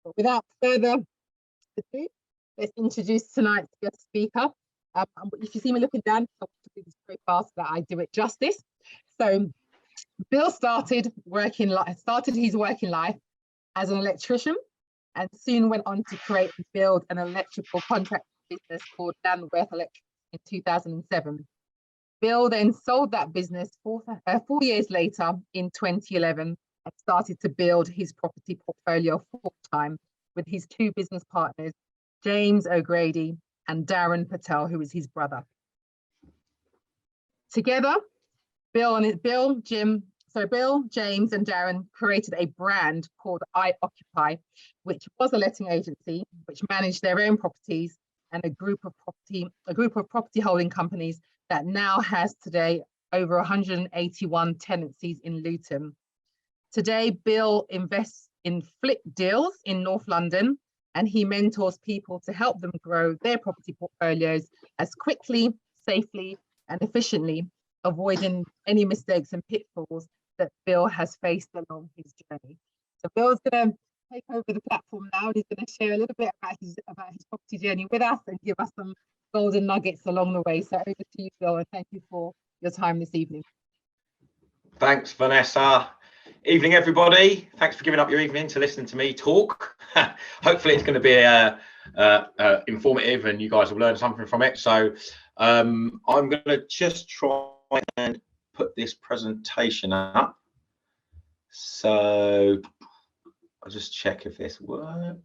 But without further ado, let's introduce tonight's guest speaker. If you see me looking down, I'll do this very fast so that I do it justice. So Bill started his working life as an electrician and soon went on to create and build an electrical contract business called Danworth Electric in 2007. Bill then sold that business 4 years later in 2011 and started to build his property portfolio full-time with his two business partners, James O'Grady and Darren Patel, who is his brother. Together, Bill, James, and Darren created a brand called I Occupy, which was a letting agency which managed their own properties and a group of property holding companies that now has today over 181 tenancies in Luton. Today, Bill invests in flip deals in North London, and he mentors people to help them grow their property portfolios as quickly, safely, and efficiently, avoiding any mistakes and pitfalls that Bill has faced along his journey. So Bill's going to take over the platform now, and he's going to share a little bit about his property journey with us and give us some golden nuggets along the way. So over to you, Bill, and thank you for your time this evening. Thanks, Vanessa. Evening, everybody. Thanks for giving up your evening to listen to me talk. Hopefully it's going to be informative and you guys will learn something from it. So I'm going to just try and put this presentation up. So I'll just check if this works.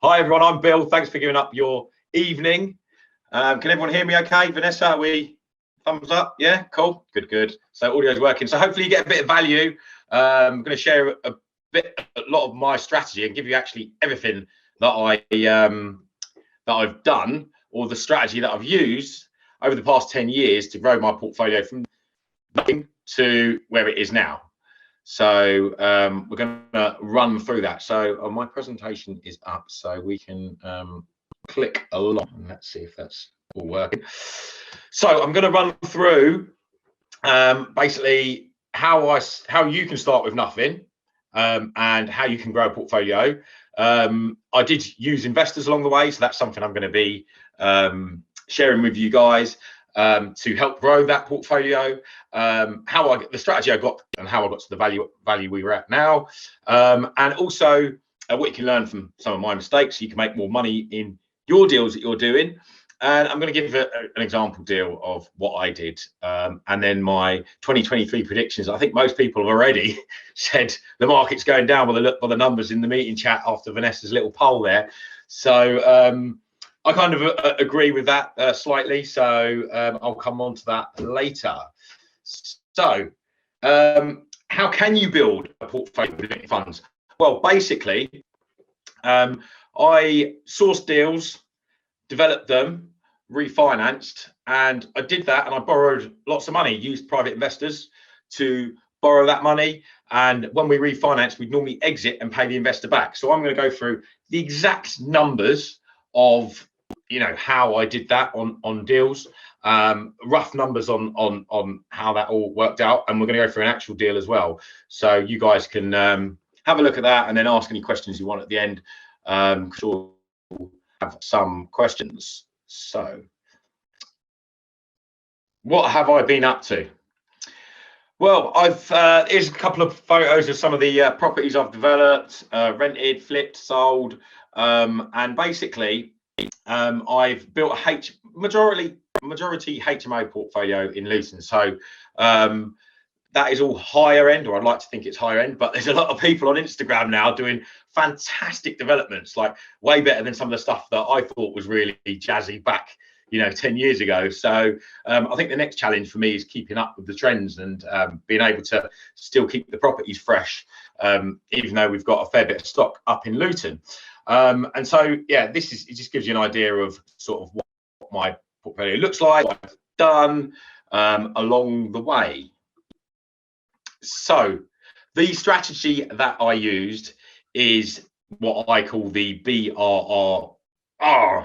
Hi, everyone. I'm Bill. Thanks for giving up your evening. Can everyone hear me okay? Vanessa, are we thumbs up? Yeah, cool. Good. So audio's working. So hopefully you get a bit of value. I'm going to share a lot of my strategy and give you actually everything that I've done, or the strategy that I've used over the past 10 years to grow my portfolio from nothing to where it is now. So we're going to run through that. So my presentation is up, so we can click along. Let's see if that's all working. So I'm going to run through basically how you can start with nothing and how you can grow a portfolio. I did use investors along the way, so that's something I'm going to be sharing with you guys to help grow that portfolio. The strategy I got and how I got to the value we were at now, and also what you can learn from some of my mistakes so you can make more money in your deals that you're doing. And I'm going to give an example deal of what I did, and then my 2023 predictions. I think most people have already said the market's going down by the numbers in the meeting chat after Vanessa's little poll there. So I kind of agree with that slightly. So I'll come on to that later. So how can you build a portfolio with funds? Well, basically, I sourced deals, developed them, refinanced, and I did that, and I borrowed lots of money, used private investors to borrow that money, and when we refinanced, we'd normally exit and pay the investor back. So I'm going to go through the exact numbers of how I did that on deals, rough numbers on how that all worked out, and we're going to go through an actual deal as well, so you guys can have a look at that and then ask any questions you want at the end. Sure, have some questions. So what have I been up to? Well, here's a couple of photos of some of the properties I've developed, rented, flipped, sold, and basically I've built a majority HMO portfolio in Luton. So that is all higher end, or I'd like to think it's higher end, but there's a lot of people on Instagram now doing fantastic developments, like way better than some of the stuff that I thought was really jazzy back 10 years ago. So I think the next challenge for me is keeping up with the trends and being able to still keep the properties fresh, even though we've got a fair bit of stock up in Luton. And so, yeah, it just gives you an idea of sort of what my portfolio looks like, what I've done along the way. So the strategy that I used is what I call the BRR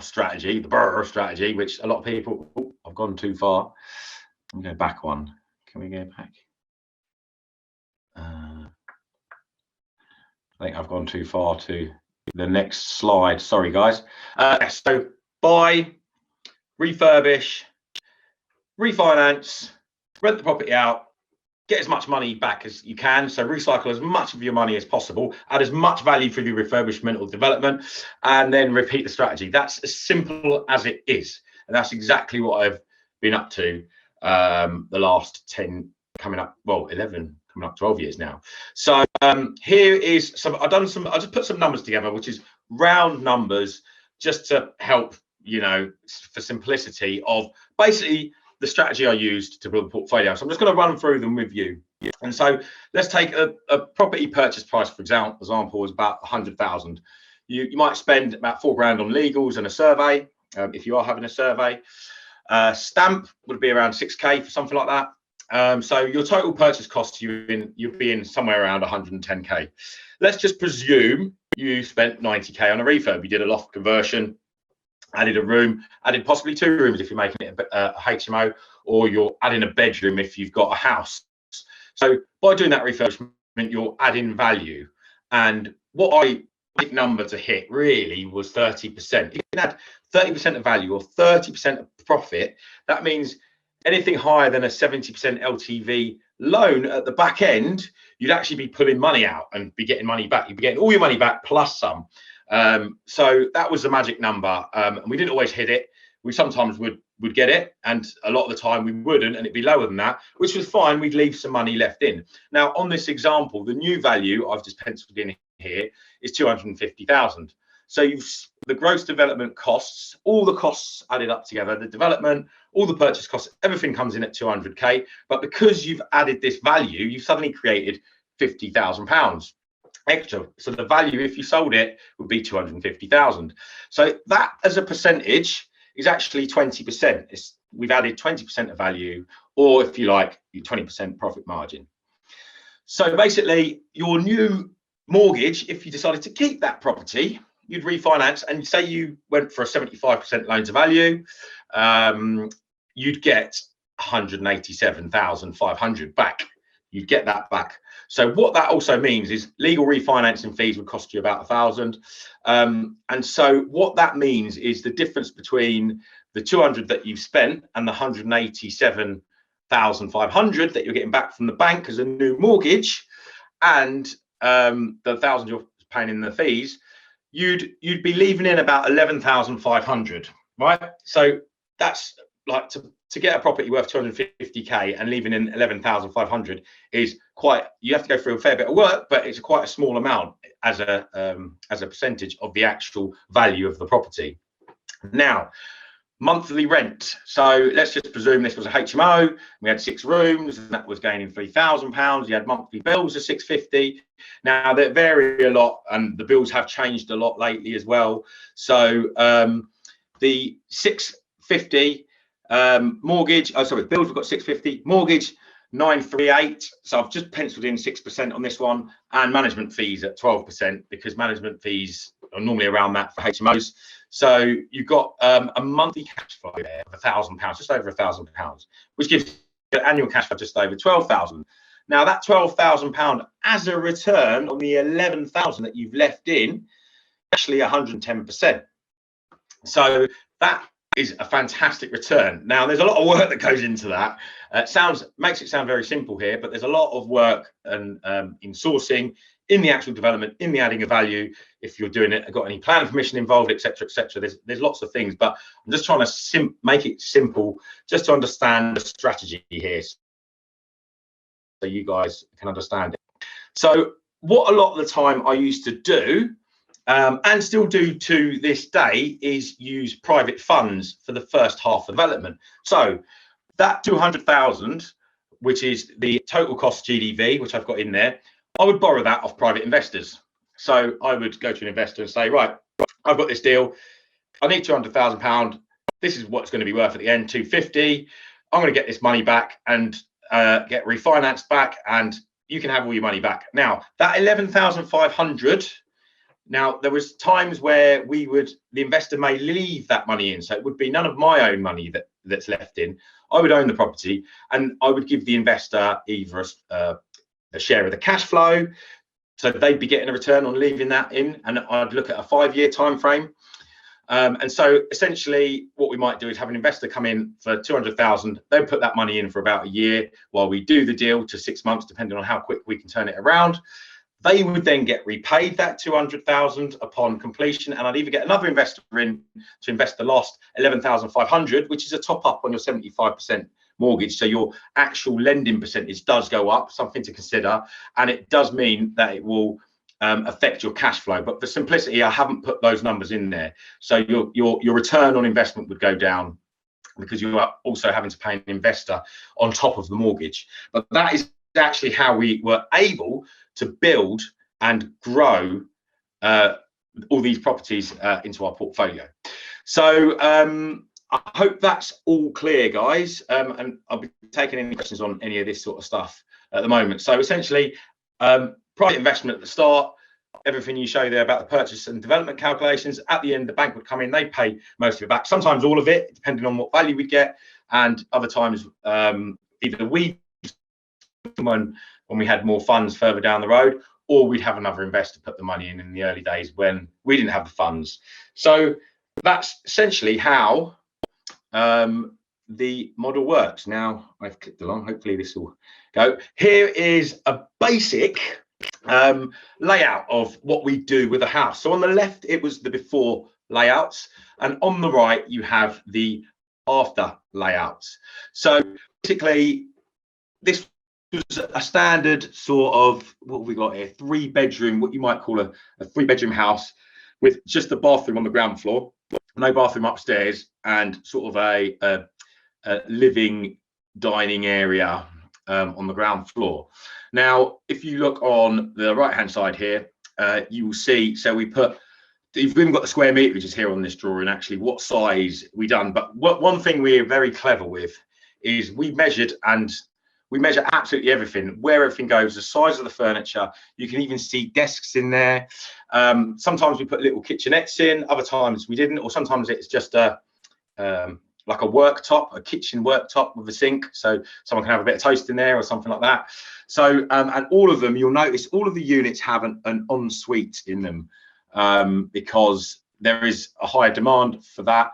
strategy, the BRR strategy, which a lot of people, I've gone too far. Let me go back one. Can we go back? I think I've gone too far to the next slide. Sorry, guys. So buy, refurbish, refinance, rent the property out, get as much money back as you can. So recycle as much of your money as possible, add as much value for your refurbishment or development, and then repeat the strategy. That's as simple as it is. And that's exactly what I've been up to the last 10, coming up, well, 11, coming up 12 years now. So here is some, I just put some numbers together, which is round numbers, just to help, you know, for simplicity of basically the strategy I used to build a portfolio. So I'm just going to run through them with you. And so let's take a property purchase price, for example, is about 100,000. You might spend about £4,000 on legals and a survey, if you are having a survey. Stamp would be around 6k for something like that. So your total purchase cost, you'll be in somewhere around 110k. Let's just presume you spent 90k on a refurb. You did a loft conversion, added a room, added possibly 2 rooms if you're making it a HMO, or you're adding a bedroom if you've got a house. So by doing that refurbishment, you're adding value. And what I big number to hit really was 30%. If you can add 30% of value or 30% of profit, that means anything higher than a 70% LTV loan at the back end, you'd actually be pulling money out and be getting money back. You'd be getting all your money back plus some. So that was the magic number, and we didn't always hit it. We sometimes would get it, and a lot of the time we wouldn't, and it'd be lower than that, which was fine. We'd leave some money left in. Now on this example, the new value I've just penciled in here is 250,000. So the gross development costs, all the costs added up together, the development, all the purchase costs, everything comes in at 200k. But because you've added this value, you've suddenly created £50,000 extra. So the value, if you sold it, would be 250,000. So that as a percentage is actually 20%. We've added 20% of value, or if you like, your 20% profit margin. So basically your new mortgage, if you decided to keep that property, you'd refinance, and say you went for a 75% loan to value, you'd get 187,500 back. You'd get that back. So what that also means is legal refinancing fees would cost you about 1,000. And so what that means is the difference between the 200 that you've spent and the 187,500 that you're getting back from the bank as a new mortgage, and the 1,000 you're paying in the fees, you'd be leaving in about 11,500, right? So that's like to get a property worth 250k and leaving in 11,500 is quite, you have to go through a fair bit of work, but it's quite a small amount as a percentage of the actual value of the property. Now, monthly rent. So let's just presume this was a HMO. We had 6 rooms, and that was gaining £3,000. You had monthly bills of 650. Now they vary a lot, and the bills have changed a lot lately as well. So the 650 mortgage, bills, we've got 650, mortgage 938. So I've just penciled in 6% on this one, and management fees at 12%, because management fees are normally around that for HMOs. So you've got a monthly cash flow there of £1,000, just over £1,000, which gives you an annual cash flow just over 12,000. Now that £12,000 as a return on the 11,000 that you've left in, actually 110%. So that is a fantastic return. Now there's a lot of work that goes into that. Makes it sound very simple here, but there's a lot of work and in sourcing, in the actual development, in the adding of value, if you're doing it, got any planning permission involved, etc., etc. There's lots of things, but I'm just trying to make it simple, just to understand the strategy here, so you guys can understand it. So what a lot of the time I used to do, and still do to this day, is use private funds for the first half of development. So that 200,000, which is the total cost GDV, which I've got in there, I would borrow that off private investors. So I would go to an investor and say, right, I've got this deal. I need £200,000. This is what's going to be worth at the end, 250. I'm going to get this money back and get refinanced back, and you can have all your money back. Now, that 11,500, now there was times where the investor may leave that money in. So it would be none of my own money that's left in. I would own the property, and I would give the investor either a share of the cash flow, So they'd be getting a return on leaving that in, and I'd look at a 5-year time frame. And so essentially what we might do is have an investor come in for 200,000, they'll put that money in for about a year while we do the deal, to 6 months, depending on how quick we can turn it around. They would then get repaid that 200,000 upon completion, and I'd either get another investor in to invest the lost 11,500, which is a top up on your 75% mortgage. So your actual lending percentage does go up, something to consider, and it does mean that it will affect your cash flow. But for simplicity, I haven't put those numbers in there. So your return on investment would go down because you are also having to pay an investor on top of the mortgage. But that is actually how we were able to build and grow all these properties into our portfolio. So I hope that's all clear, guys, and I'll be taking any questions on any of this sort of stuff at the moment. So essentially, private investment at the start, everything you show there about the purchase and development calculations. At the end, the bank would come in, they pay most of it back, sometimes all of it, depending on what value we get, and other times either we, when we had more funds further down the road, or we'd have another investor put the money in the early days when we didn't have the funds. So that's essentially how the model works. Now I've clicked along, hopefully this will go. Here is a basic layout of what we do with a house. So on the left, it was the before layouts, and on the right, you have the after layouts. So basically, this was a standard sort of, what have we got here, 3-bedroom, what you might call a 3-bedroom house with just the bathroom on the ground floor, no bathroom upstairs, and sort of a living dining area on the ground floor. Now, if you look on the right hand side here, you will see, so we put, you've even got the square meterages here on this drawing, actually what size we done. But one thing we're very clever with is we measured, and we measure absolutely everything, where everything goes, the size of the furniture. You can even see desks in there. Sometimes we put little kitchenettes in, other times we didn't, or sometimes it's just a like a worktop, a kitchen worktop with a sink, so someone can have a bit of toast in there or something like that. So and all of them, you'll notice all of the units have an ensuite in them, because there is a higher demand for that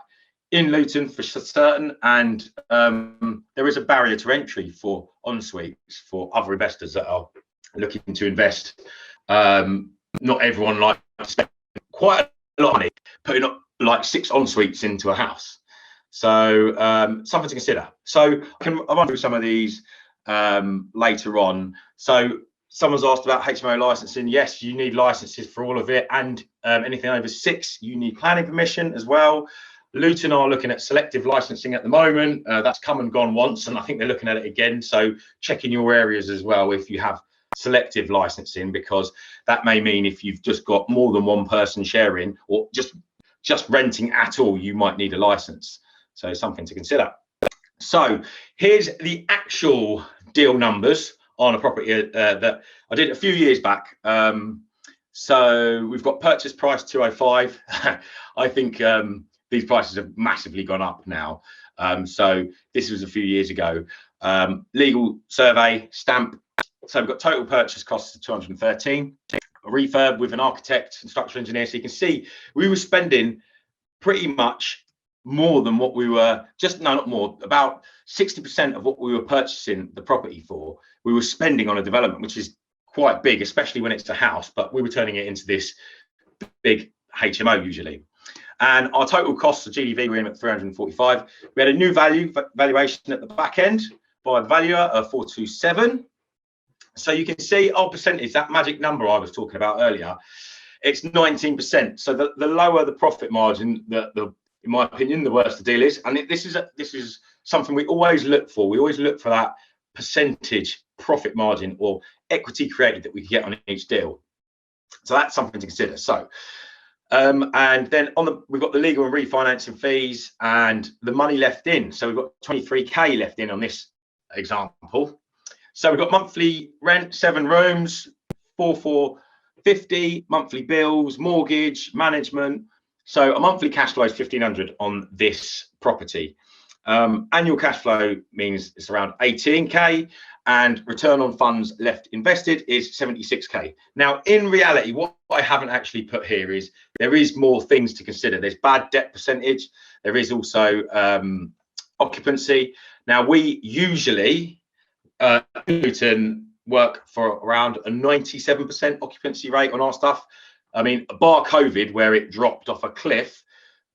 in Luton for certain, and there is a barrier to entry for en-suites for other investors that are looking to invest. Not everyone likes to spend quite a lot of money putting up like 6 en-suites into a house. So something to consider. So I'll run through some of these later on. So someone's asked about HMO licensing. Yes, you need licenses for all of it, and anything over 6, you need planning permission as well. Luton are looking at selective licensing at the moment. That's come and gone once, and I think they're looking at it again. So check in your areas as well if you have selective licensing, because that may mean if you've just got more than one person sharing, or just renting at all, you might need a license. So something to consider. So here's the actual deal numbers on a property that I did a few years back. So we've got purchase price 205. I think these prices have massively gone up now. So this was a few years ago. Legal survey, stamp. So we've got total purchase costs of 213. A refurb with an architect and structural engineer. So you can see we were spending pretty much more than what we were, not more, about 60% of what we were purchasing the property for, we were spending on a development, which is quite big, especially when it's a house, but we were turning it into this big HMO usually. And our total costs of GDV were in at 345. We had a new valuation at the back end by the valuer of 427. So you can see our percentage, that magic number I was talking about earlier, it's 19%. So the lower the profit margin, in my opinion, the worse the deal is. And this is something we always look for. We always look for that percentage profit margin or equity created that we can get on each deal. So that's something to consider. So and then we've got the legal and refinancing fees and the money left in. So we've got 23k left in on this example. So we've got monthly rent, 7 rooms, 4,450, monthly bills, mortgage, management. So a monthly cash flow is 1,500 on this property. Annual cash flow means it's around 18k, and return on funds left invested is 76k. Now, in reality, what I haven't actually put here is there is more things to consider. There's bad debt percentage. There is also occupancy. Now, we usually Luton work for around a 97% occupancy rate on our stuff. I mean, bar COVID, where it dropped off a cliff,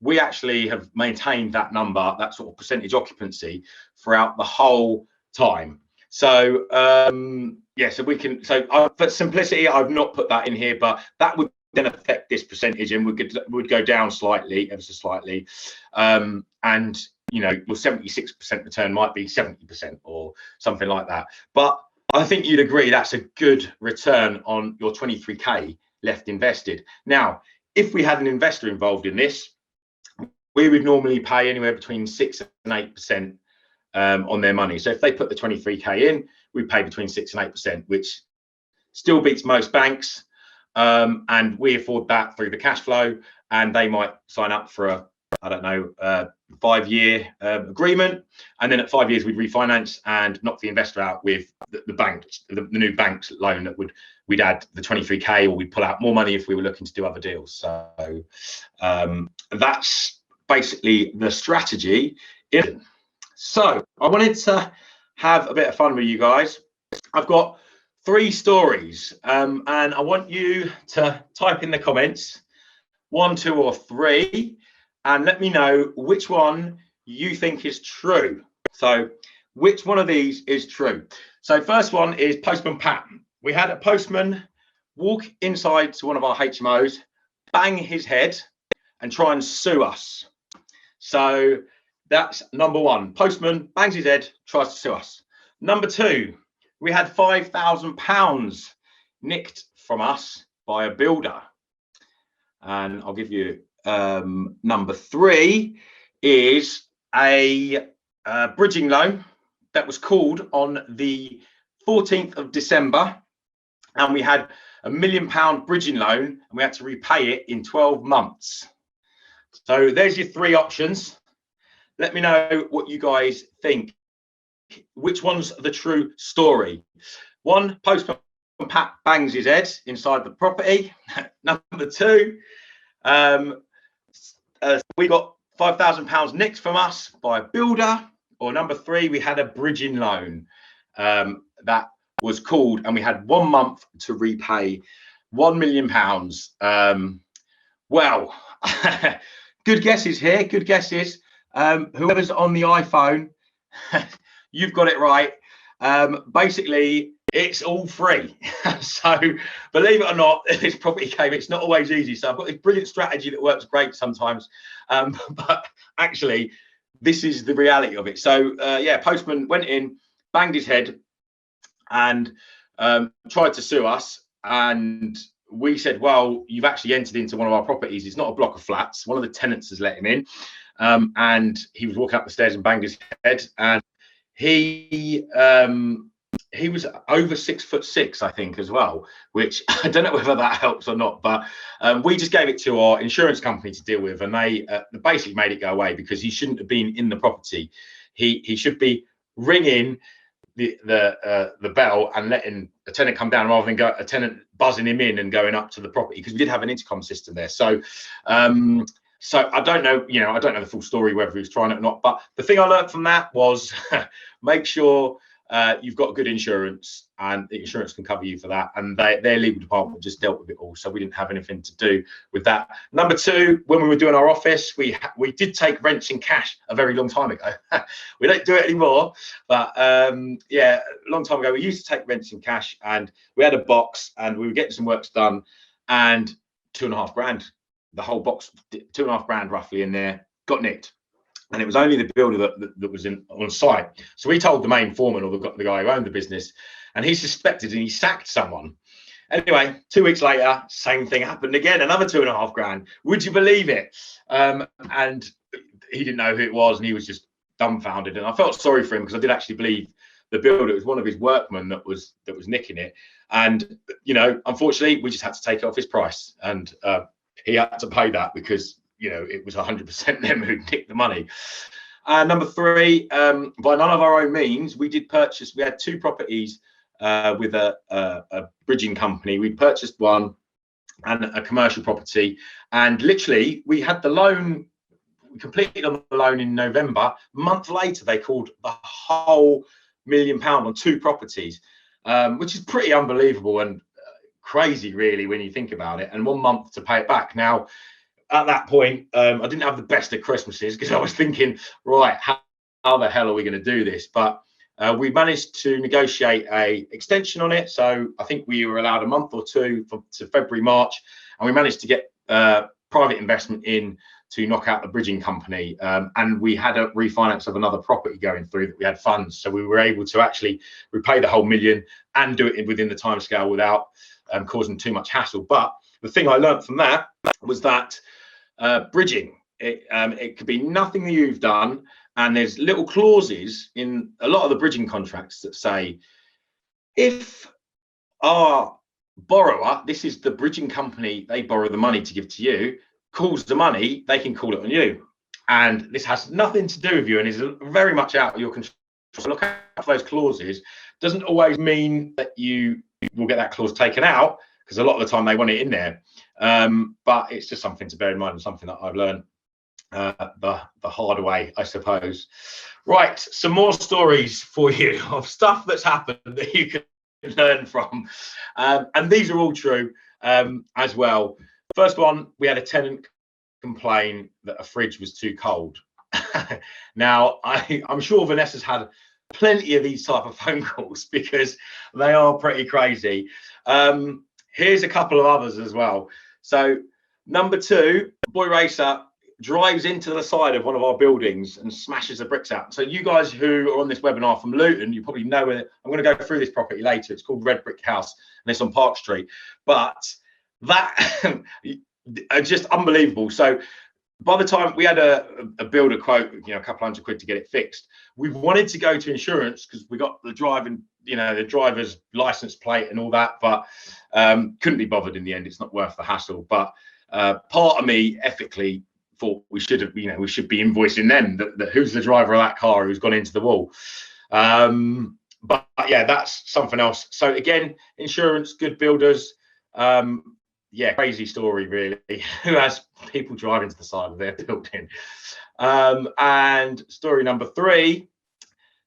we actually have maintained that number, that sort of percentage occupancy throughout the whole time. So yeah, so we can, so for simplicity, I've not put that in here, but that would then affect this percentage, and would go down slightly, ever so slightly. And you know, your 76% return might be 70% or something like that. But I think you'd agree that's a good return on your 23k left invested. Now, if we had an investor involved in this, we would normally pay anywhere between 6 and 8% on their money. So if they put the 23k in, we pay between 6 and 8%, which still beats most banks. And we afford that through the cash flow, and they might sign up for a, I don't know, 5-year agreement, and then at 5 years we'd refinance and knock the investor out with the bank, the new bank's loan that we'd add the 23k, or we'd pull out more money if we were looking to do other deals. So that's basically the strategy. So I wanted to have a bit of fun with you guys. I've got 3 stories, and I want you to type in the comments 1, 2, or 3, and let me know which one you think is true. So which one of these is true? So first one is Postman Pat. We had a postman walk inside to one of our HMOs, bang his head, and try and sue us. So that's number 1. Postman bangs his head, tries to sue us. Number 2, we had £5,000 nicked from us by a builder. And I'll give you number 3 is a bridging loan that was called on the 14th of December, and we had £1 million bridging loan, and we had to repay it in 12 months. So there's your 3 options. Let me know what you guys think. Which one's the true story? 1, Postman Pat bangs his head inside the property. Number 2, we got £5,000 nicked from us by a builder. Or number 3, we had a bridging loan that was called, and we had 1 month to repay £1 million. Well, good guesses here. Good guesses. Whoever's on the iPhone, you've got it right. Basically, it's all free. So believe it or not, this property game, it's not always easy. So I've got this brilliant strategy that works great sometimes, but actually this is the reality of it. So yeah, postman went in, banged his head, and tried to sue us. And we said, well, you've actually entered into one of our properties. It's not a block of flats. One of the tenants has let him in, and he was walking up the stairs and banged his head. And he was over 6'6", I think, as well, which I don't know whether that helps or not, but we just gave it to our insurance company to deal with, and they basically made it go away, because he shouldn't have been in the property. He should be ringing the bell and letting a tenant come down, rather than a tenant buzzing him in and going up to the property, because we did have an intercom system there. So so I don't know, I don't know the full story, whether he was trying it or not, but the thing I learned from that was make sure you've got good insurance, and the insurance can cover you for that. And their legal department just dealt with it all, so we didn't have anything to do with that. Number 2, when we were doing our office, we did take rents in cash a very long time ago. We don't do it anymore, but yeah, a long time ago we used to take rents in cash, and we had a box, and we were getting some works done, and £2.5 grand, the whole box, £2.5 grand roughly in there, got nicked. And it was only the builder that was on site. So we told the main foreman, or the guy who owned the business, and he suspected, and he sacked someone. Anyway, 2 weeks later, same thing happened again, another £2.5 grand. Would you believe it? And he didn't know who it was, and he was just dumbfounded. And I felt sorry for him, because I did actually believe the builder. It was one of his workmen that was nicking it. And unfortunately, we just had to take it off his price, and he had to pay that, because it was 100% them who nicked the money. Number three, by none of our own means, we had two properties with a bridging company. We purchased one and a commercial property, and literally we had the loan. We completed on the loan in November. A month later, they called the whole £1 million on two properties, which is pretty unbelievable and crazy, really, when you think about it. And 1 month to pay it back. Now, at that point, I didn't have the best of Christmases because I was thinking, right, how the hell are we going to do this? But we managed to negotiate a extension on it. So I think we were allowed a month or two to February, March, and we managed to get private investment in to knock out the bridging company. And we had a refinance of another property going through that we had funds. So we were able to actually repay the whole million and do it within the timescale without causing too much hassle. But the thing I learned from that was that bridging, it could be nothing that you've done. And there's little clauses in a lot of the bridging contracts that say, if our borrower, this is the bridging company, they borrow the money to give to you, calls the money, they can call it on you. And this has nothing to do with you and is very much out of your control. So look out for those clauses. Doesn't always mean that you will get that clause taken out, because a lot of the time they want it in there. But it's just something to bear in mind and something that I've learned the hard way, I suppose. Right, some more stories for you of stuff that's happened that you can learn from, and these are all true as well. First one, we had a tenant complain that a fridge was too cold. Now, I'm sure Vanessa's had plenty of these type of phone calls because they are pretty crazy. Here's a couple of others as well. So number two, boy racer drives into the side of one of our buildings and smashes the bricks out. So you guys who are on this webinar from Luton, you probably know it. I'm going to go through this property later. It's called Red Brick House and it's on Park Street. But that just unbelievable. So by the time we had a builder quote, a couple £100 to get it fixed, we wanted to go to insurance because we got the driving, the driver's license plate and all that, but couldn't be bothered in the end. It's not worth the hassle. But part of me ethically thought we should have, we should be invoicing them that who's the driver of that car who's gone into the wall. But yeah, that's something else. So again, insurance, good builders. Yeah, crazy story really. Who has people driving to the side of their building? And story number three,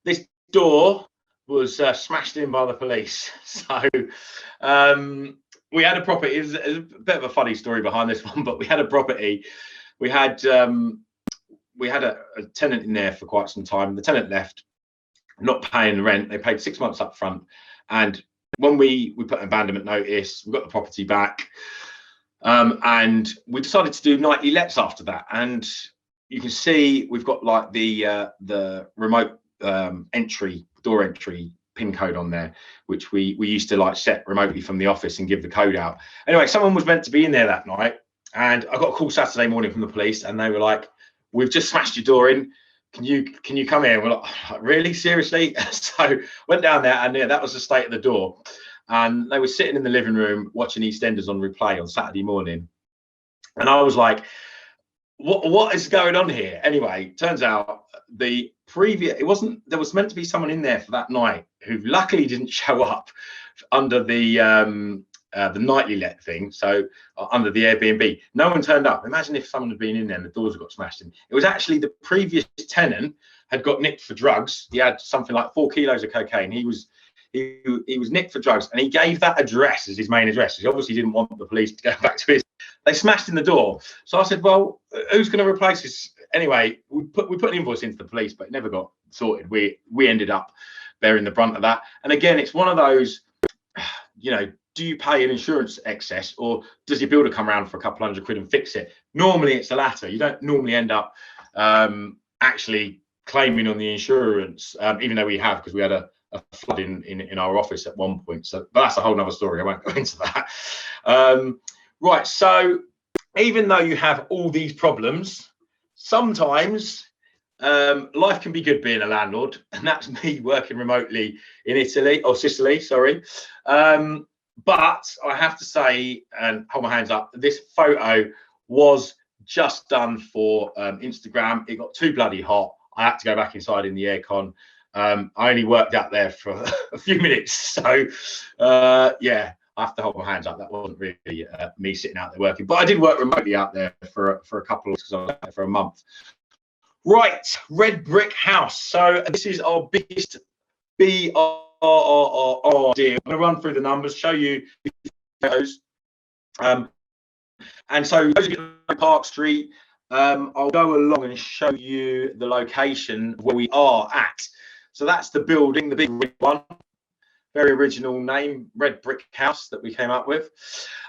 this door was smashed in by the police. So we had a property. It's a bit of a funny story behind this one, but we had a property. We had a tenant in there for quite some time. The tenant left, not paying the rent. They paid 6 months up front, and when we put an abandonment notice, we got the property back, and we decided to do nightly lets after that. And you can see we've got like the remote door entry pin code on there, which we used to like set remotely from the office and give the code out. Anyway, someone was meant to be in there that night, and I got a call Saturday morning from the police, and they were like, "We've just smashed your door in. Can you come here?" And we're like, "Really? Seriously?" So went down there, and yeah, that was the state of the door. And they were sitting in the living room watching EastEnders on replay on Saturday morning. And I was like, what is going on here? Anyway, turns out there was meant to be someone in there for that night who luckily didn't show up under the nightly let thing, so under the Airbnb. No one turned up. Imagine if someone had been in there and the doors had got smashed in. It was actually the previous tenant had got nicked for drugs. He had something like 4 kilos of cocaine. He was nicked for drugs, and he gave that address as his main address. He obviously didn't want the police to go back to his. They smashed in the door. So I said, well, who's going to replace this? Anyway, we put an invoice into the police, but it never got sorted. We ended up bearing the brunt of that. And again, it's one of those, do you pay an insurance excess, or does your builder come around for a couple £100 and fix it? Normally it's the latter. You don't normally end up actually claiming on the insurance, even though we have, because we had a flood in our office at one point. So, but that's a whole nother story. I won't go into that. Right. So even though you have all these problems, sometimes life can be good being a landlord, and that's me working remotely in Sicily, sorry. But I have to say, and hold my hands up, this photo was just done for Instagram. It got too bloody hot. I had to go back inside in the aircon. I only worked out there for a few minutes, so yeah, I have to hold my hands up. That wasn't really me sitting out there working, but I did work remotely out there for a couple of, because I was out there for a month. Right, red brick house. So this is our biggest BRRR deal. I'm going to run through the numbers, show you those. And so those of you know Park Street, I'll go along and show you the location where we are at. So that's the building, the big red one. Very original name, red brick house that we came up with.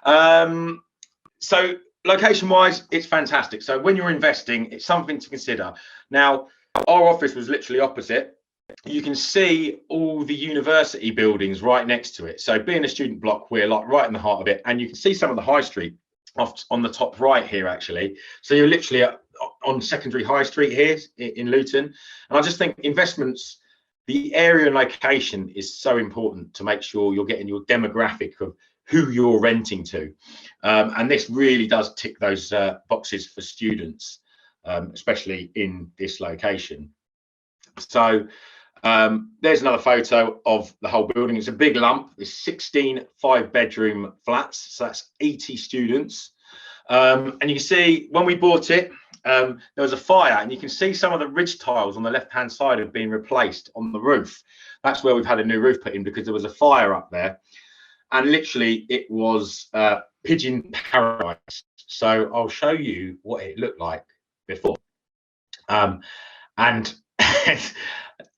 So location-wise, it's fantastic. So when you're investing, it's something to consider. Now, our office was literally opposite. You can see all the university buildings right next to it. So being a student block, we're like right in the heart of it. And you can see some of the high street off on the top right here, actually. So you're literally on secondary high street here in Luton. And I just think investments, the area and location is so important to make sure you're getting your demographic of who you're renting to. And this really does tick those boxes for students, especially in this location. So there's another photo of the whole building. It's a big lump. It's 16 5-bedroom flats. So that's 80 students. And you can see when we bought it, there was a fire, and you can see some of the ridge tiles on the left-hand side have been replaced on the roof. That's where we've had a new roof put in, because there was a fire up there. And literally it was pigeon paradise. So I'll show you what it looked like before. And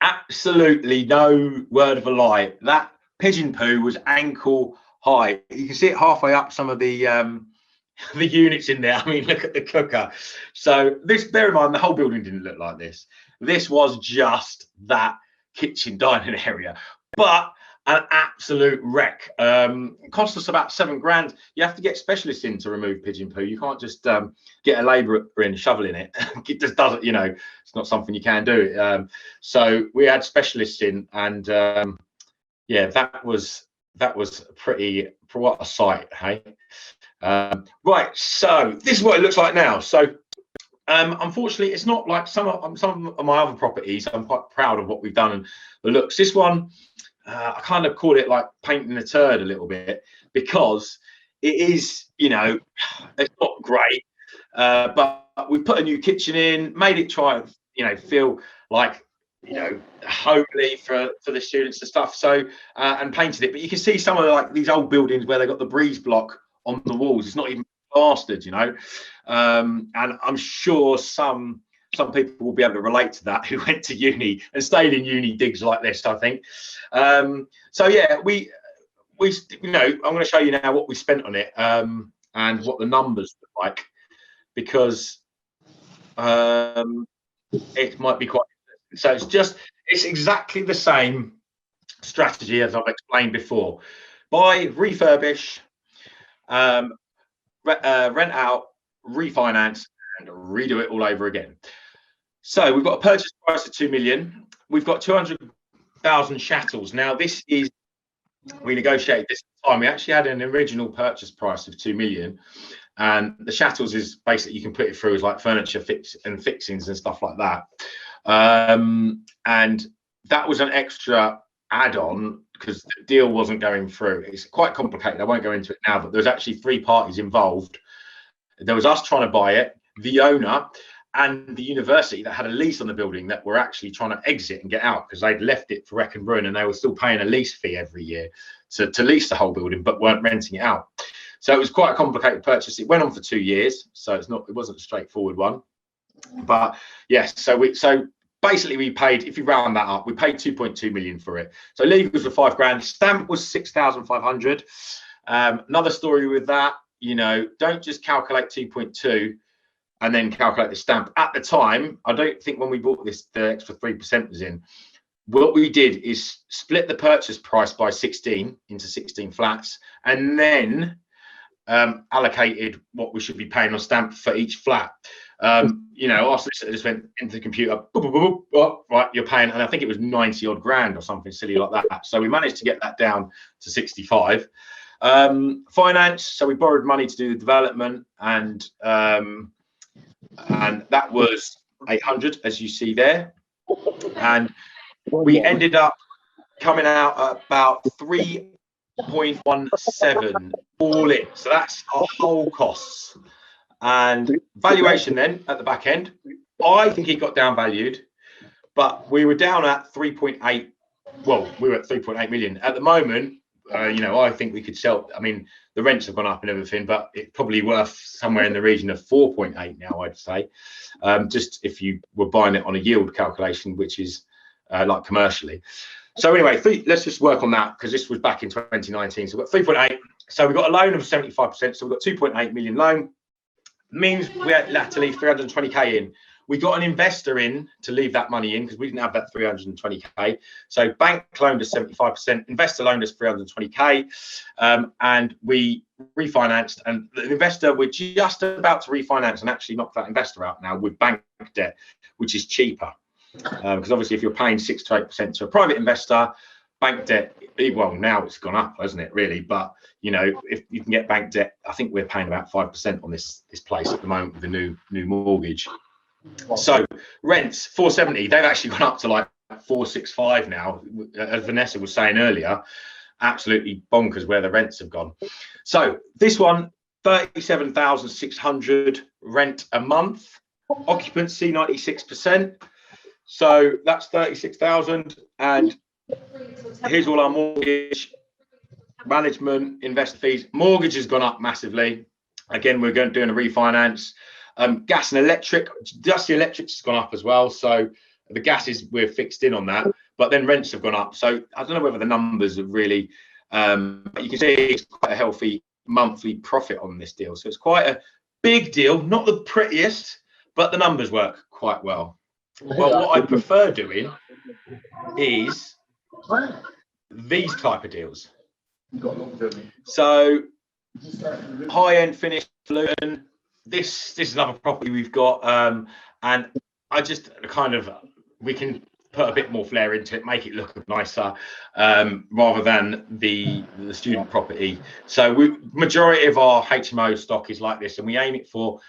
absolutely no word of a lie, that pigeon poo was ankle high. You can see it halfway up some of the units in there. I mean, look at the cooker. So this, bear in mind, the whole building didn't look like this. This was just that kitchen dining area, but an absolute wreck. It cost us about £7 grand. You have to get specialists in to remove pigeon poo. You can't just get a labourer in shoveling it. It just doesn't, you know, it's not something you can do. So we had specialists in, and yeah, that was pretty, for what a sight, hey. Right, so this is what it looks like now. So unfortunately, it's not like some of my other properties. I'm quite proud of what we've done and the looks. This one, I kind of call it like painting a turd a little bit, because it is, you know, it's not great, but we put a new kitchen in, made it try and, you know, feel like, you know, homely for the students and stuff. So and painted it, but you can see some of like these old buildings where they got the breeze block on the walls. It's not even plastered, you know, and I'm sure some people will be able to relate to that, who went to uni and stayed in uni digs like this, I think. So yeah, we you know, I'm going to show you now what we spent on it, and what the numbers look like, because it might be quite interesting. So it's exactly the same strategy as I've explained before. Buy, refurbish, rent out, refinance, and redo it all over again. So we've got a purchase price of 2 million. We've got 200,000 chattels. Now this is, we negotiated this time. We actually had an original purchase price of 2 million, and the chattels is basically, you can put it through as like furniture fixings and stuff like that. And that was an extra add-on because the deal wasn't going through. It's quite complicated. I won't go into it now, but there's actually 3 parties involved. There was us trying to buy it, the owner, and the university that had a lease on the building that were actually trying to exit and get out because they'd left it for wreck and ruin, and they were still paying a lease fee every year to lease the whole building, but weren't renting it out. So it was quite a complicated purchase. It went on for 2 years, so it wasn't a straightforward one. But yes, so basically we paid, if you round that up, we paid 2.2 million for it. So legals were 5 grand, stamp was 6,500. Another story with that, you know, don't just calculate 2.2 and then calculate the stamp. At the time, I don't think when we bought this, the extra 3% was in. What we did is split the purchase price by 16 into 16 flats, and then allocated what we should be paying on stamp for each flat. You know, our solicitor just went into the computer, boop, boop, boop, boop, right, you're paying, and I think it was 90 odd grand or something silly like that. So we managed to get that down to 65. Finance, so we borrowed money to do the development, and that was 800, as you see there. and we ended up coming out at about 3.17 all in. So that's our whole costs. And valuation then at the back end, I think it got downvalued, but we were down at 3.8. Well, we were at 3.8 million at the moment. You know, I think we could sell. I mean, the rents have gone up and everything, but it's probably worth somewhere in the region of 4.8 now, I'd say. Just if you were buying it on a yield calculation, which is like commercially. So anyway, let's just work on that because this was back in 2019. So we've got 3.8. So we've got a loan of 75%. So we've got 2.8 million loan. Means we had to leave 320k in. We got an investor in to leave that money in because we didn't have that 320k. So bank loaned us 75%, investor loaned us 320k, and we refinanced. And the investor, we're just about to refinance and actually knock that investor out now with bank debt, which is cheaper. Because obviously, if you're paying 6 to 8% to a private investor, bank debt, well, now it's gone up, hasn't it, really? But you know, if you can get bank debt, I think we're paying about 5% on this place at the moment with the new mortgage. So rents 470, they've actually gone up to like 465 now, as Vanessa was saying earlier. Absolutely bonkers where the rents have gone. So this one, 37,600 rent a month, occupancy 96%. So that's 36,000, and here's all our mortgage, management, investor fees. Mortgage has gone up massively. Again, we're doing a refinance. Gas and electric, just the electric's gone up as well. So the gas we're fixed in on that, but then rents have gone up. So I don't know whether the numbers are really, but you can see it's quite a healthy monthly profit on this deal. So it's quite a big deal, not the prettiest, but the numbers work quite well. Well, what I prefer doing is these type of deals. So high-end finished Luton. This is another property we've got, and I just kind of, we can put a bit more flair into it, make it look nicer, rather than the student property. So majority of our HMO stock is like this, and we aim it for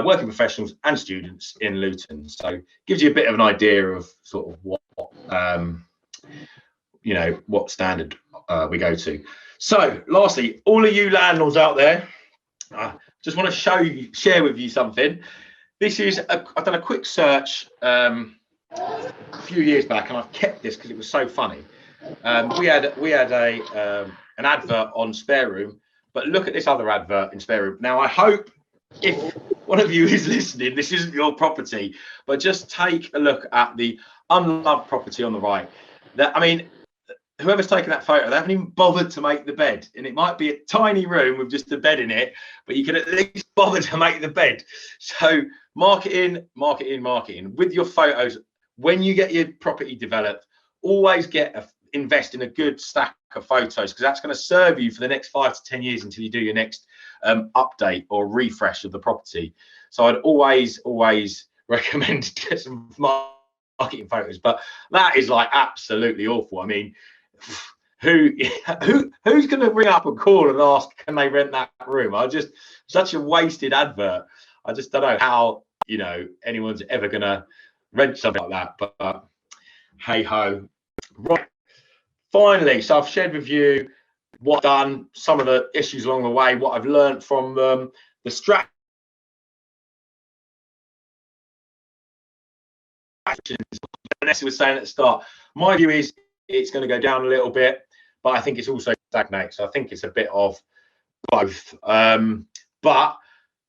working professionals and students in Luton. So gives you a bit of an idea of sort of what you know, what standard we go to. So lastly, all of you landlords out there, just want to share with you something. This is I've done a quick search a few years back, and I've kept this because it was so funny. We had an advert on Spare Room, but look at this other advert in Spare Room. Now I hope if one of you is listening, this isn't your property, but just take a look at the unloved property on the right. That, I mean, whoever's taken that photo, they haven't even bothered to make the bed, and it might be a tiny room with just a bed in it, but you can at least bother to make the bed. So marketing with your photos. When you get your property developed, always invest in a good stack of photos, because that's going to serve you for the next 5 to 10 years until you do your next update or refresh of the property. So I'd always recommend to get some marketing photos, but that is like absolutely awful. I mean, who's going to ring up and call and ask, can they rent that room? Such a wasted advert. I just don't know how, you know, anyone's ever going to rent something like that, but hey ho. Right, finally, so I've shared with you what I've done, some of the issues along the way, what I've learned from the strategies Vanessa was saying at the start. My view is it's going to go down a little bit, but I think it's also stagnate. So I think it's a bit of both. But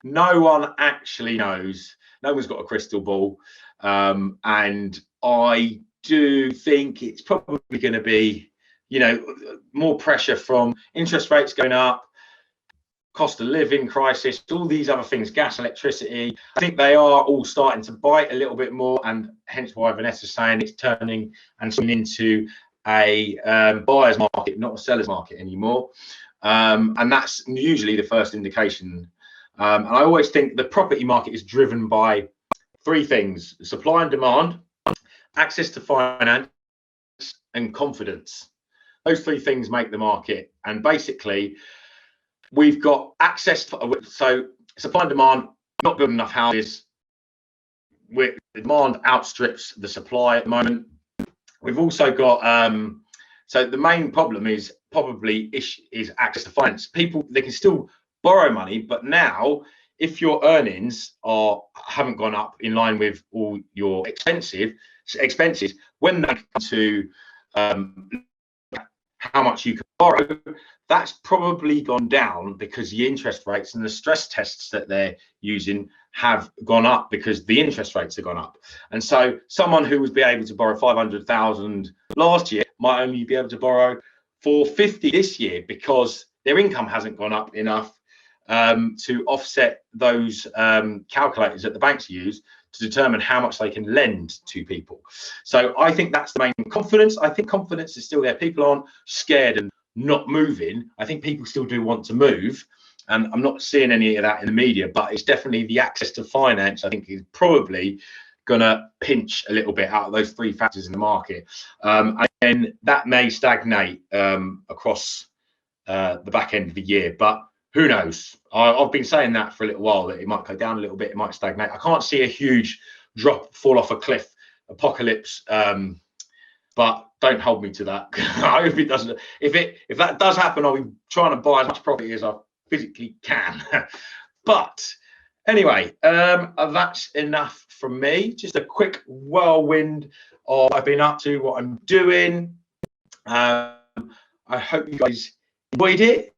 no one actually knows. No one's got a crystal ball. And I do think it's probably going to be, you know, more pressure from interest rates going up, cost of living crisis, all these other things, gas, electricity. I think they are all starting to bite a little bit more, and hence why Vanessa's saying it's turning into a buyer's market, not a seller's market anymore. And that's usually the first indication. And I always think the property market is driven by 3 things: supply and demand, access to finance, and confidence. Those 3 things make the market. And basically, we've got access to, so supply and demand, not building enough houses, the demand outstrips the supply at the moment. We've also got so the main problem is probably is access to finance. People, they can still borrow money, but now if your earnings haven't gone up in line with all your expenses, when they come to how much you can borrow, that's probably gone down because the interest rates and the stress tests that they're using have gone up because the interest rates have gone up. And so someone who would be able to borrow 500,000 last year might only be able to borrow 450 this year because their income hasn't gone up enough to offset those calculators that the banks use to determine how much they can lend to people. So I think that's the main confidence. I think confidence is still there. People aren't scared and not moving. I think people still do want to move. And I'm not seeing any of that in the media, but it's definitely the access to finance, I think, is probably going to pinch a little bit out of those three factors in the market. And that may stagnate across the back end of the year. But who knows? I've been saying that for a little while, that it might go down a little bit, it might stagnate. I can't see a huge drop, fall off a cliff, apocalypse, but don't hold me to that. I hope it doesn't. If that does happen, I'll be trying to buy as much property as I physically can. But anyway, that's enough from me. Just a quick whirlwind of what I've been up to, what I'm doing. I hope you guys enjoyed it.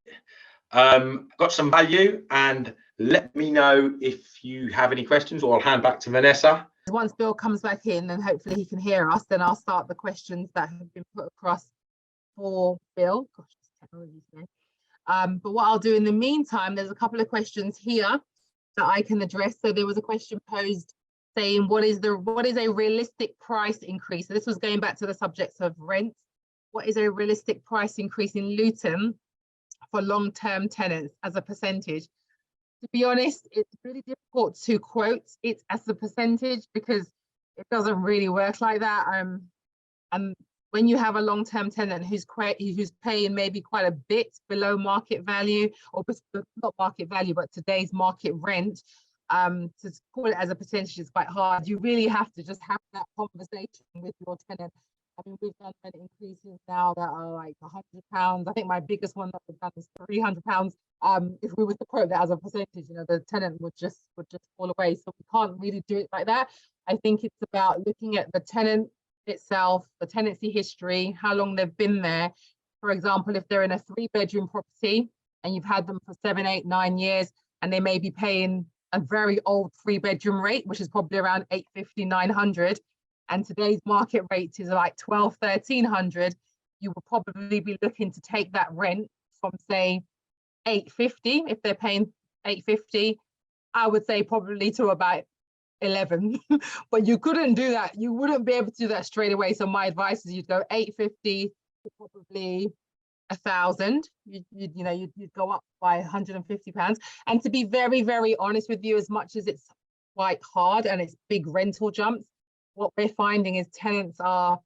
Got some value, and let me know if you have any questions, or I'll hand back to Vanessa. Once Bill comes back in and hopefully he can hear us, then I'll start the questions that have been put across for Bill. Gosh, it's technology today. But what I'll do in the meantime, there's a couple of questions here that I can address. So there was a question posed saying, what is a realistic price increase? So this was going back to the subject of rent. What is a realistic price increase in Luton for long-term tenants as a percentage? To be honest, it's really difficult to quote it as a percentage because it doesn't really work like that. And when you have a long-term tenant who's paying maybe quite a bit below market value, or not market value, but today's market rent, to call it as a percentage is quite hard. You really have to just have that conversation with your tenant. I mean, we've done rent increases now that are like £100. I think my biggest one that we've done is £300. If we were to quote that as a percentage, you know, the tenant would just fall away. So we can't really do it like that. I think it's about looking at the tenant itself, the tenancy history, how long they've been there. For example, if they're in a 3-bedroom property and you've had them for 7, 8, 9 years, and they may be paying a very old 3-bedroom rate, which is probably around 850, 900, and today's market rate is like 12, 1300, you will probably be looking to take that rent from, say, 850. If they're paying 850, I would say probably to about 11. But you couldn't do that. You wouldn't be able to do that straight away. So my advice is you'd go 850 to probably 1,000. You'd go up by £150. And to be very, very honest with you, as much as it's quite hard and it's big rental jumps, what we're finding is tenants are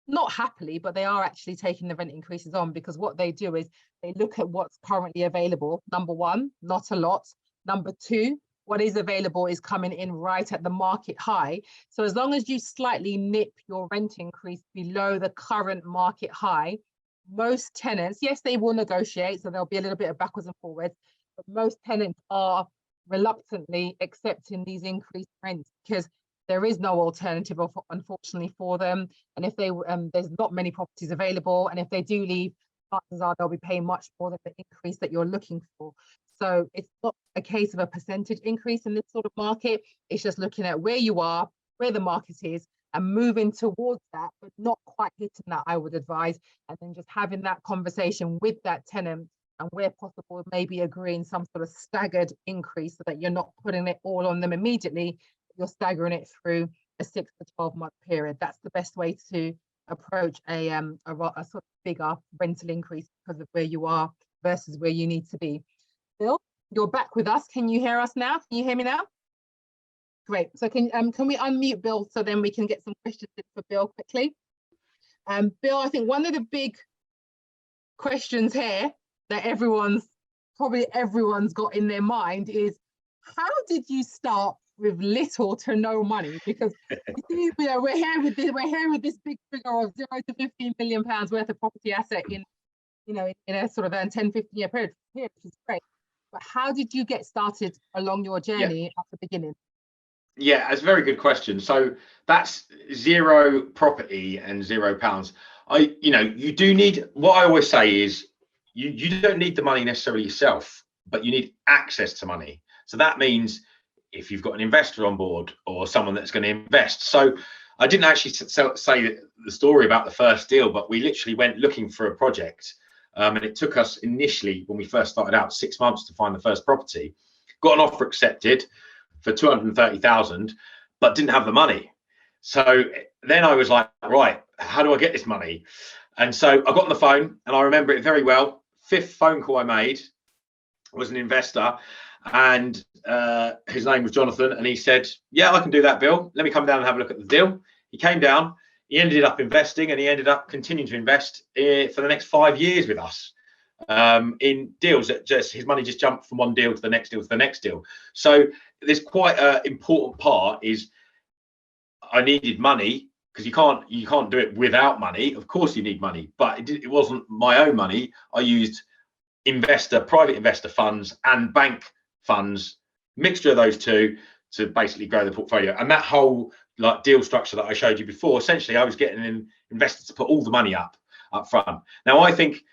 not happily, but they are actually taking the rent increases on, because what they do is they look at what's currently available. Number one, not a lot. Number two, what is available is coming in right at the market high. So as long as you slightly nip your rent increase below the current market high, most tenants, yes, they will negotiate, so there'll be a little bit of backwards and forwards, but most tenants are reluctantly accepting these increased rents because there is no alternative, unfortunately, for them. And if there's not many properties available, and if they do leave, chances are they'll be paying much more than the increase that you're looking for. So it's not a case of a percentage increase in this sort of market. It's just looking at where you are, where the market is, and moving towards that, but not quite hitting that, I would advise. And then just having that conversation with that tenant, and where possible, maybe agreeing some sort of staggered increase so that you're not putting it all on them immediately. You're staggering it through a 6 to 12-month period. That's the best way to approach a sort of bigger rental increase because of where you are versus where you need to be. Bill, you're back with us. Can you hear us now? Can you hear me now? Great. So can we unmute Bill so then we can get some questions for Bill quickly? Bill, I think one of the big questions here that everyone's got in their mind is, how did you start with little to no money? Because you know, we're here with this big figure of 0 to 15 million pounds worth of property asset in, you know, in a sort of a 10-15 year period, which is great. But how did you get started along your journey at the beginning? Yeah, that's a very good question. So that's zero property and £0. You do need, what I always say is you don't need the money necessarily yourself, but you need access to money. So that means if you've got an investor on board or someone that's going to invest. So I didn't actually say the story about the first deal, but we literally went looking for a project. And it took us initially, when we first started out, 6 months to find the first property. Got an offer accepted for 230,000, but didn't have the money. So then I was like, right, how do I get this money? And so I got on the phone, and I remember it very well. 5th phone call I made was an investor, and his name was Jonathan, and he said, yeah, I can do that, Bill. Let me come down and have a look at the deal. He came down, he ended up investing, and he ended up continuing to invest for the next 5 years with us. In deals that his money just jumped from one deal to the next deal to the next deal. So there's quite an important part is I needed money, because you can't do it without money. Of course you need money, but it wasn't my own money. I used private investor funds and bank funds, mixture of those two, to basically grow the portfolio. And that whole deal structure that I showed you before, essentially I was getting an investor to put all the money up front. Now I think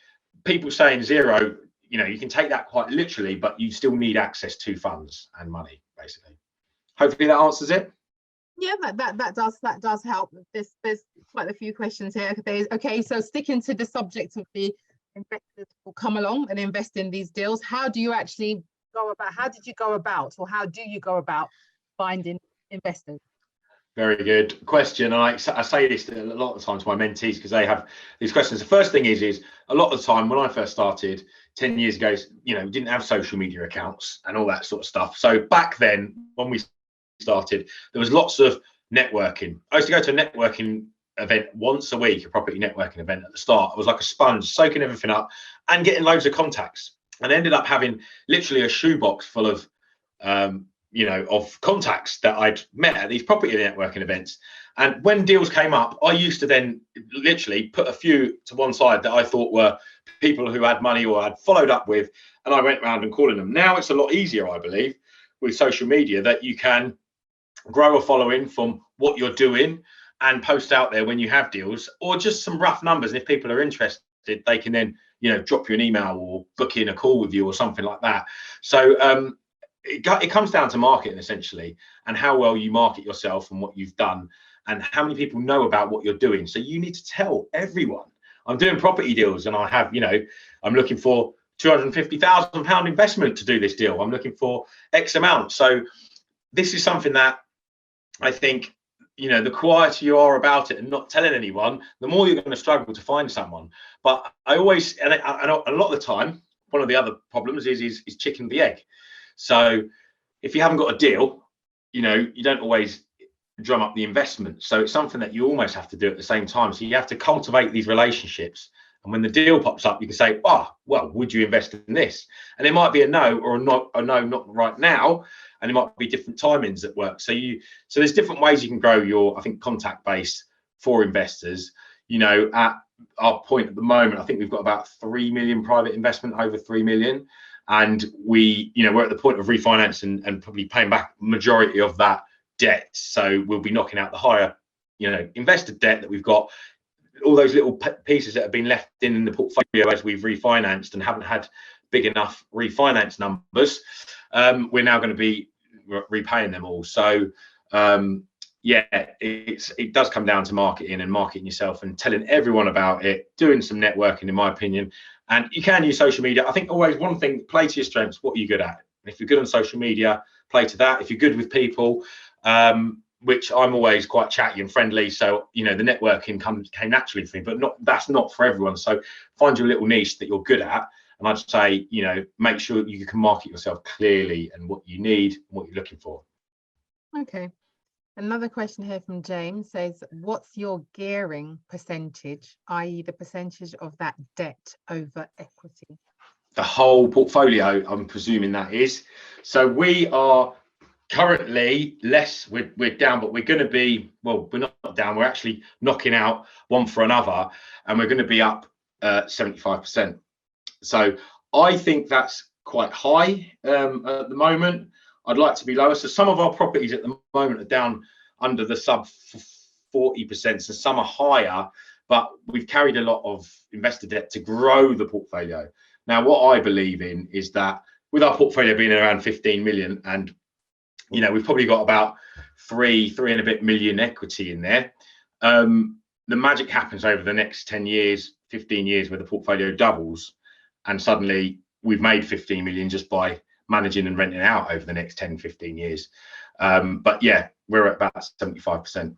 people saying zero, you can take that quite literally, but you still need access to funds and money, basically. Hopefully that answers it. Yeah, that does help. There's quite a few questions here. Okay, so sticking to the subject of the investors will come along and invest in these deals. How do you actually go about? How do you go about finding investors? Very good question. And I say this a lot of the time to my mentees because they have these questions. The first thing is a lot of the time when I first started 10 years ago, we didn't have social media accounts and all that sort of stuff. So back then, when we started, there was lots of networking. I used to go to a networking event once a week, a property networking event at the start. I was like a sponge, soaking everything up and getting loads of contacts, and ended up having literally a shoebox full of of contacts that I'd met at these property networking events. And when deals came up, I used to then literally put a few to one side that I thought were people who had money or I'd followed up with, and I went around and calling them. Now it's a lot easier, I believe, with social media, that you can grow a following from what you're doing and post out there when you have deals, or just some rough numbers. And if people are interested, they can then drop you an email or book in a call with you or something like that. So it comes down to marketing, essentially, and how well you market yourself and what you've done and how many people know about what you're doing. So you need to tell everyone, I'm doing property deals and I have, I'm looking for £250,000 investment to do this deal. I'm looking for X amount. So this is something that I think, the quieter you are about it and not telling anyone, the more you're going to struggle to find someone. But I always, and a lot of the time, one of the other problems is chicken and the egg. So if you haven't got a deal, you don't always drum up the investment. So it's something that you almost have to do at the same time. So you have to cultivate these relationships. And when the deal pops up, you can say, oh, well, would you invest in this? And it might be a no or a no, not right now. And it might be different timings that work. So there's different ways you can grow your, I think, contact base for investors. At our point at the moment, I think we've got about 3 million private investment, over 3 million. And we're at the point of refinance and probably paying back majority of that debt. So we'll be knocking out the higher, investor debt that we've got. All those little pieces that have been left in the portfolio as we've refinanced and haven't had big enough refinance numbers, we're now going to be repaying them all. So it does come down to marketing and marketing yourself and telling everyone about it, doing some networking, in my opinion. And you can use social media. I think always one thing, play to your strengths. What are you good at? If you're good on social media, play to that. If you're good with people, which I'm always quite chatty and friendly, so the networking came naturally for me, but that's not for everyone. So find your little niche that you're good at, and I'd say make sure you can market yourself clearly and what you need and what you're looking for. Okay. Another question here from James says, what's your gearing percentage, i.e. the percentage of that debt over equity? The whole portfolio, I'm presuming that is. So we are currently less. We're down, but we're going to be, well, we're not down. We're actually knocking out one for another, and we're going to be up 75%. So I think that's quite high at the moment. I'd like to be lower. So some of our properties at the moment are down under the sub 40%. So some are higher, but we've carried a lot of investor debt to grow the portfolio. Now, what I believe in is that with our portfolio being around 15 million, and we've probably got about three and a bit million equity in there. The magic happens over the next 10 years, 15 years, where the portfolio doubles, and suddenly we've made 15 million just by managing and renting out over the next 10, 15 years. But yeah, we're at about 75%,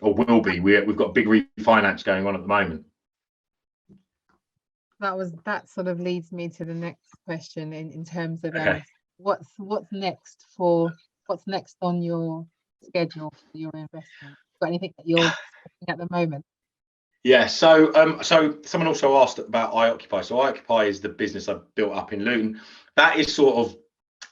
or will be. We've got a big refinance going on at the moment. That sort of leads me to the next question in terms of Okay. what's next on your schedule for your investment? Got anything that you're looking at the moment? Yeah, so someone also asked about iOccupy. So iOccupy is the business I've built up in Luton. That is sort of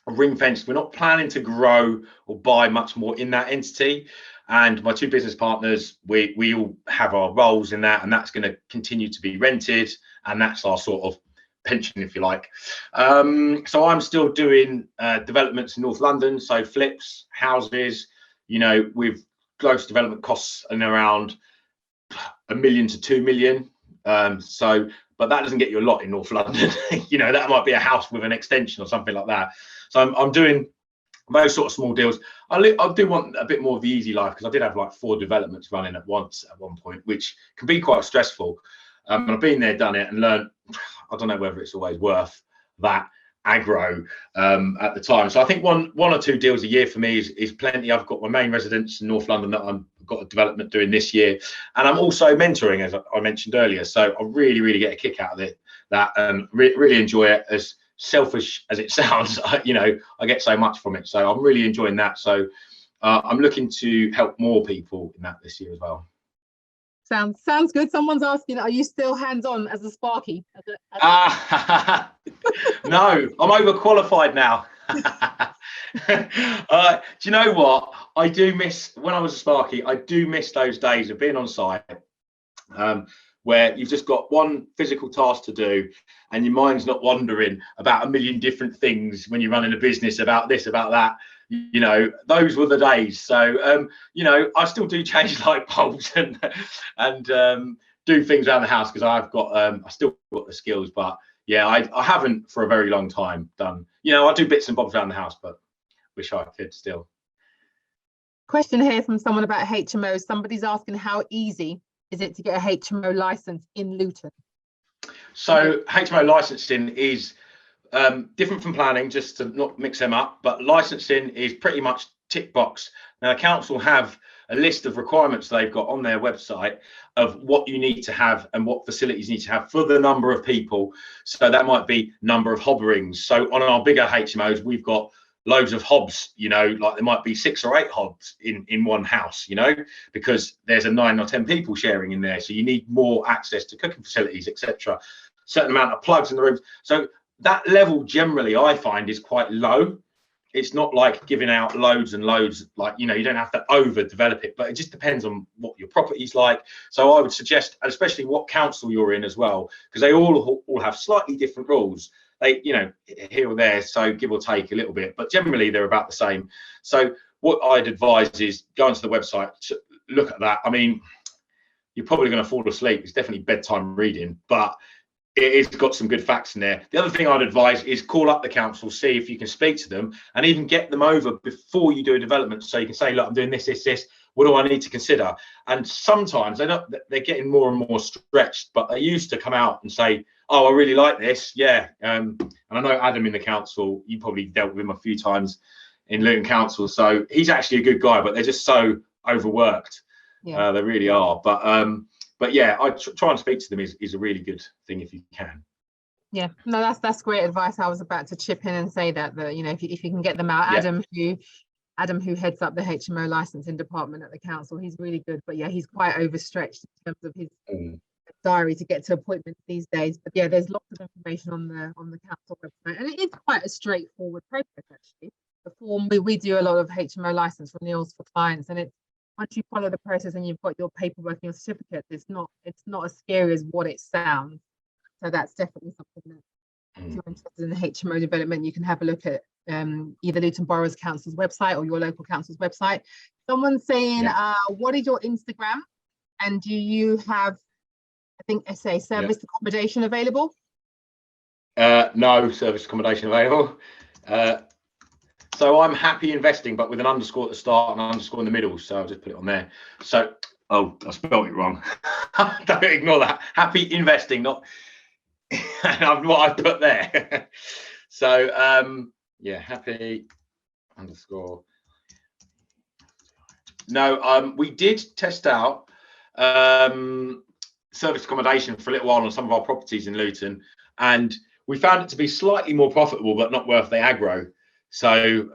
ring fenced. We're not planning to grow or buy much more in that entity. And my two business partners, we all have our roles in that, and that's going to continue to be rented, and that's our sort of pension, if you like. So I'm still doing developments in North London, so flips, houses, with gross development costs and around 1 million to 2 million. But that doesn't get you a lot in North London. That might be a house with an extension or something like that. So I'm doing those sort of small deals. I do want a bit more of the easy life, because I did have like 4 developments running at once at one point, which can be quite stressful. And I've been there, done it, and learned. I don't know whether it's always worth that aggro at the time. So I think one or two deals a year for me is plenty. I've got my main residence in North London that I've got a development doing this year, and I'm also mentoring, as I mentioned earlier. So I really get a kick out of that, and really enjoy it. As selfish as it sounds, I get so much from it. So I'm really enjoying that. So I'm looking to help more people in that this year as well. Sounds good. Someone's asking, are you still hands-on as a Sparky? No, I'm overqualified now. Do you know what? I do miss, when I was a Sparky, I do miss those days of being on site, where you've just got one physical task to do, and your mind's not wandering about a million different things when you're running a business, about this, about that. Those were the days. So I still do change light bulbs and do things around the house, because I've got I still got the skills. But yeah, I haven't for a very long time done. I do bits and bobs around the house, but wish I could still. Question here from someone about HMOs. Somebody's asking, how easy is it to get a HMO license in Luton? So HMO licensing is different from planning, just to not mix them up, but licensing is pretty much tick box. Now, the council have a list of requirements they've got on their website of what you need to have and what facilities you need to have for the number of people. So that might be number of hob rings. So on our bigger HMOs, we've got loads of hobs, like there might be 6 or 8 hobs in one house, because there's a 9 or 10 people sharing in there. So you need more access to cooking facilities, etc. Certain amount of plugs in the rooms. So that level generally I find is quite low. It's not like giving out loads and loads, like, you don't have to overdevelop it, but it just depends on what your property's like. So I would suggest, especially what council you're in as well, because they all have slightly different rules. They, here or there, so give or take a little bit, but generally they're about the same. So what I'd advise is go onto the website, look at that. I mean, you're probably going to fall asleep. It's definitely bedtime reading, but it's got some good facts in there. The other thing I'd advise is call up the council, see if you can speak to them, and even get them over before you do a development. So you can say, look, I'm doing this. What do I need to consider? And sometimes they're getting more and more stretched, but they used to come out and say, oh, I really like this. Yeah. And I know Adam in the council, you probably dealt with him a few times in Luton Council. So he's actually a good guy, but they're just so overworked. Yeah. They really are. But yeah, I try and speak to them is a really good thing if you can. Yeah, no, that's great advice. I was about to chip in and say that if you can get them out. Yeah. Adam, who heads up the HMO licensing department at the council, he's really good. But yeah, he's quite overstretched in terms of his diary to get to appointments these days. But yeah, there's lots of information on the council website, and it is quite a straightforward process actually. form. We do a lot of HMO license renewals for clients, and it's once you follow the process and you've got your paperwork and your certificate, it's not as scary as what it sounds. So that's definitely something that if you're interested in the HMO development, you can have a look at either Luton Boroughs Council's website or your local council's website. Someone's saying, what is your Instagram? And do you have, I think, service accommodation available? No service accommodation available. So I'm happy investing, but with an underscore at the start and an underscore in the middle. So I'll just put it on there. So, oh, I spelled it wrong. Don't ignore that. Happy investing, not what I put there. So, yeah, happy underscore. No, we did test out service accommodation for a little while on some of our properties in Luton, and we found it to be slightly more profitable, but not worth the aggro. So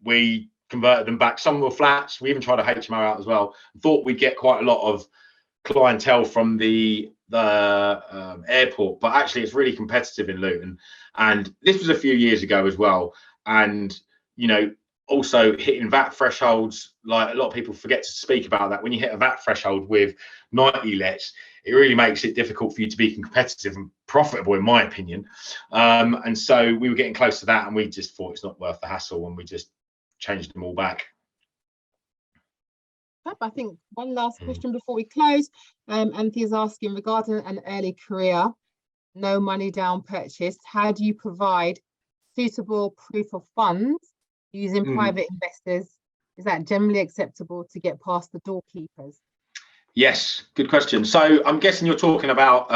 we converted them back. Some were flats. We even tried a HMO out as well. Thought we'd get quite a lot of clientele from the airport, but actually it's really competitive in Luton. And this was a few years ago as well. And, you know, also hitting VAT thresholds, like a lot of people forget to speak about that. When you hit a VAT threshold with 90 lets, it really makes it difficult for you to be competitive and profitable, in my opinion. And so we were getting close to that, and we just thought it's not worth the hassle, and we just changed them all back. I think one last question before we close. Anthony is asking, regarding an early career, no money down purchase, how do you provide suitable proof of funds using private investors? Is that generally acceptable to get past the doorkeepers? Yes, good question. So I'm guessing you're talking about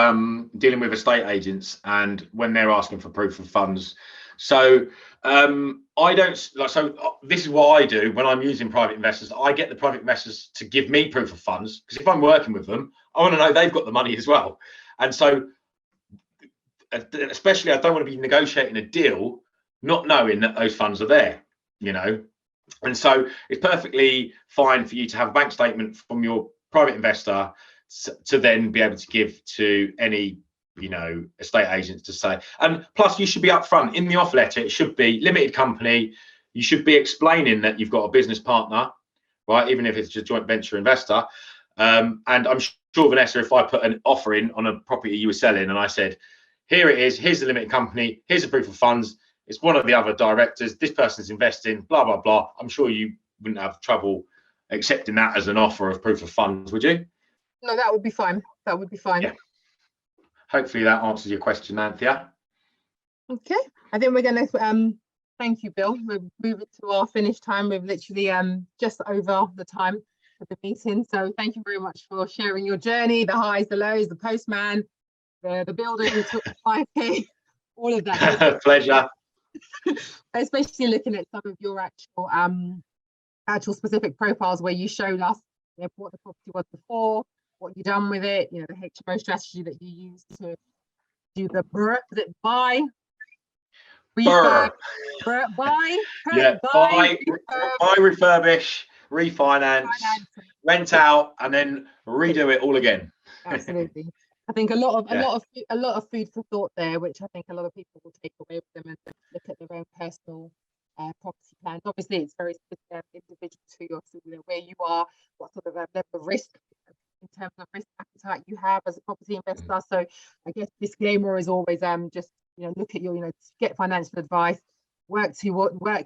dealing with estate agents and when they're asking for proof of funds. So I don't like. So this is what I do when I'm using private investors. I get the private investors to give me proof of funds, because if I'm working with them, I want to know they've got the money as well. And so, especially, I don't want to be negotiating a deal not knowing that those funds are there. You know, and so it's perfectly fine for you to have a bank statement from your private investor to then be able to give to any, you know, estate agents to say. And plus, you should be upfront in the offer letter. It should be limited company. You should be explaining that you've got a business partner, right? Even if it's a joint venture investor. And I'm sure, Vanessa, if I put an offer in on a property you were selling and I said, here it is, here's the limited company, here's a proof of funds, it's one of the other directors, this person's investing, blah, blah, blah. I'm sure you wouldn't have trouble accepting that as an offer of proof of funds, would you? No, that would be fine. That would be fine. Yeah. Hopefully that answers your question, Anthea. Okay, I think we're going to thank you, Bill. We're moving to our finish time. We've literally just over the time for the meeting. So thank you very much for sharing your journey, the highs, the lows, the postman, the builder who took 5K, all of that. Pleasure. Especially looking at some of your actual specific profiles where you showed us, you know, what the property was before, what you've done with it, you know, the HMO strategy that you used to do the buy, refurb, buy, refurbish, refinance, rent out, and then redo it all again. Absolutely. I think a lot of food for thought there, which I think a lot of people will take away with them and look at their own personal property plans. Obviously, it's very individual to you, where you are, what sort of level of risk in terms of risk appetite you have as a property investor. So I guess disclaimer is always just, you know, look at your, you know, get financial advice, work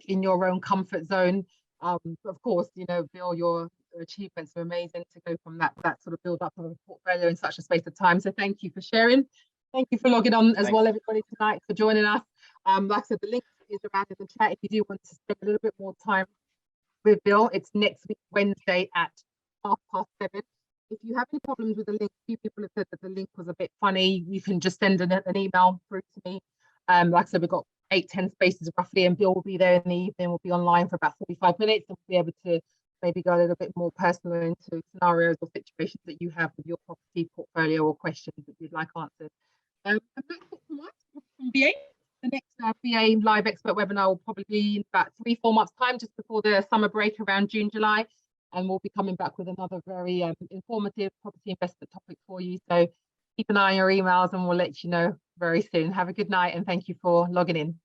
in your own comfort zone. Of course, you know, Bill, your achievements are amazing to go from that sort of build up of a portfolio in such a space of time. So thank you for sharing. Thank you for logging on as well, everybody, tonight, for joining us. Like I said, the link is around in the chat if you do want to spend a little bit more time with Bill. It's next week, Wednesday at 7:30. If you have any problems with the link, a few people have said that the link was a bit funny. You can just send an email through to me. Like I said, we've got 8-10 spaces roughly, and Bill will be there in the evening. We'll be online for about 45 minutes and we'll be able to maybe go a little bit more personal into scenarios or situations that you have with your property portfolio or questions that you'd like answered. And that's it from us, from BA. The next BA live expert webinar will probably be in about 3-4 months' time, just before the summer break around June, July. And we'll be coming back with another very informative property investment topic for you. So keep an eye on your emails and we'll let you know very soon. Have a good night and thank you for logging in.